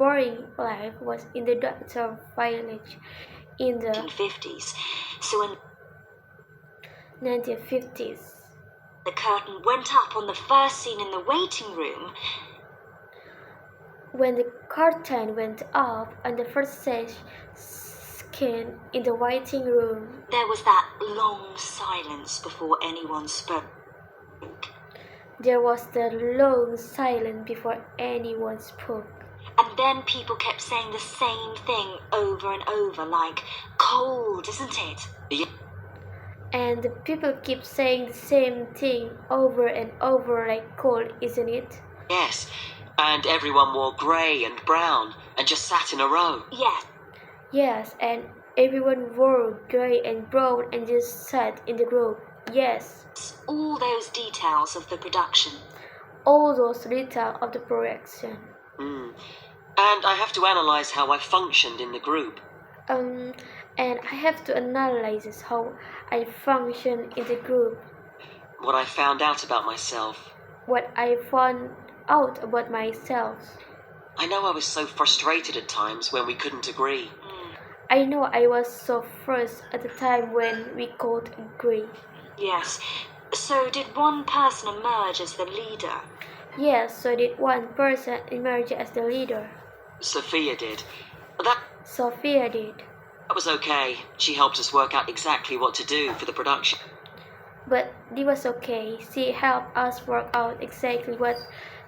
boring life was in the doctor village in the 1950s. So when 1950s. the curtain went up on the first scene in the waiting room, When the curtain went up on the first skin in the waiting room, there was that long silence before anyone spoke. there was the long silence before anyone spoke. And then people kept saying the same thing over and over, like, cold, isn't it? And the people keep saying the same thing over and over like cold, isn't it? Yes, and everyone wore grey and brown and just sat in a row. Yes. Yes, and everyone wore grey and brown and just sat in the row. Yes. All those details of the production. All those details of the production. And I have to analyse how I functioned in the group. And I have to analyze how I function in the group. What I found out about myself. What I found out about myself. I know I was so frustrated at times when we couldn't agree. I know I was so frustrated at the time when we couldn't agree. Yes. So did one person emerge as the leader? Yes, so did one person emerge as the leader. Sophia did. Sophia did. That was okay. She helped us work out exactly what to do for the production. But it was okay. She helped us work out exactly what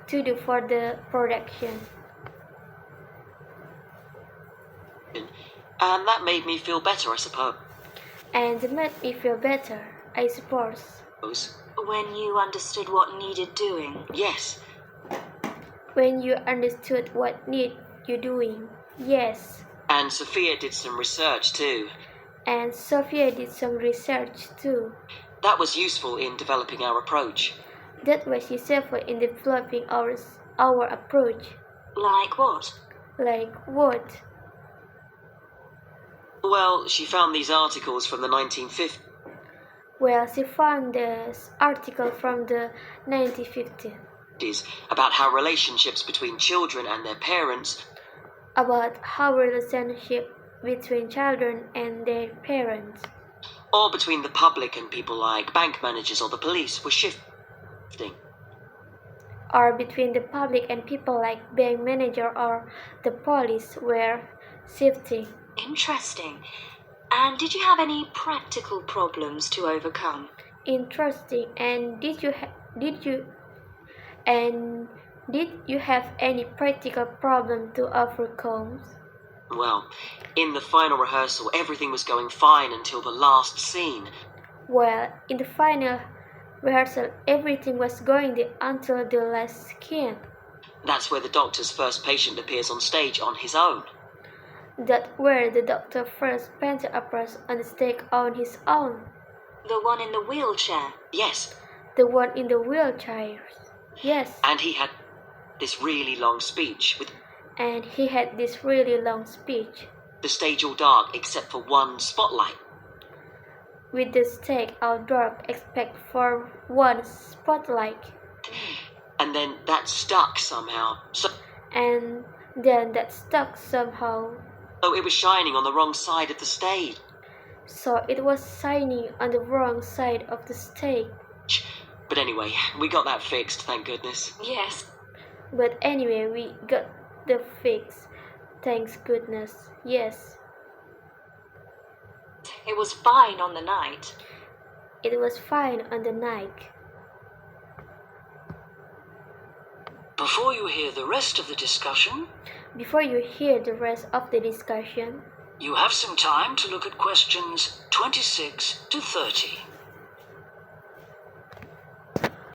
to do for the production. And that made me feel better, I suppose. And it made me feel better, I suppose. When you understood what needed doing? Yes. When you understood what need you doing? Yes. And Sophia did some research too. And Sophia did some research too. That was useful in developing our approach. That was useful in developing our approach. Like what? Like what? Well, she found these articles from the 1950s. Well, she found this article from the 1950s. About how relationships between children and their parents. About how relationship between children and their parents. Or between the public and people like bank managers or the police were shifting. Or between the public and people like bank manager or the police were shifting. Interesting. And did you have any practical problems to overcome? Interesting. And did you have any practical problem to overcome? Well, in the final rehearsal, everything was going fine until the last scene. Well, in the final rehearsal, everything was going until the last scene. That's where the doctor's first patient appears on stage on his own. That's where the doctor first painted appears on the stage on his own. The one in the wheelchair? Yes. The one in the wheelchair? Yes. And he had this really long speech with... And he had this really long speech. The stage all dark except for one spotlight. With the stage all dark except for one spotlight. And then that stuck somehow. And then that stuck somehow. So it was shining on the wrong side of the stage. So it was shining on the wrong side of the stage. But anyway, we got that fixed, thank goodness. Yes. But anyway, we got the fix. Thanks goodness. Yes. It was fine on the night. It was fine on the night. Before you hear the rest of the discussion, you have some time to look at questions 26 to 30.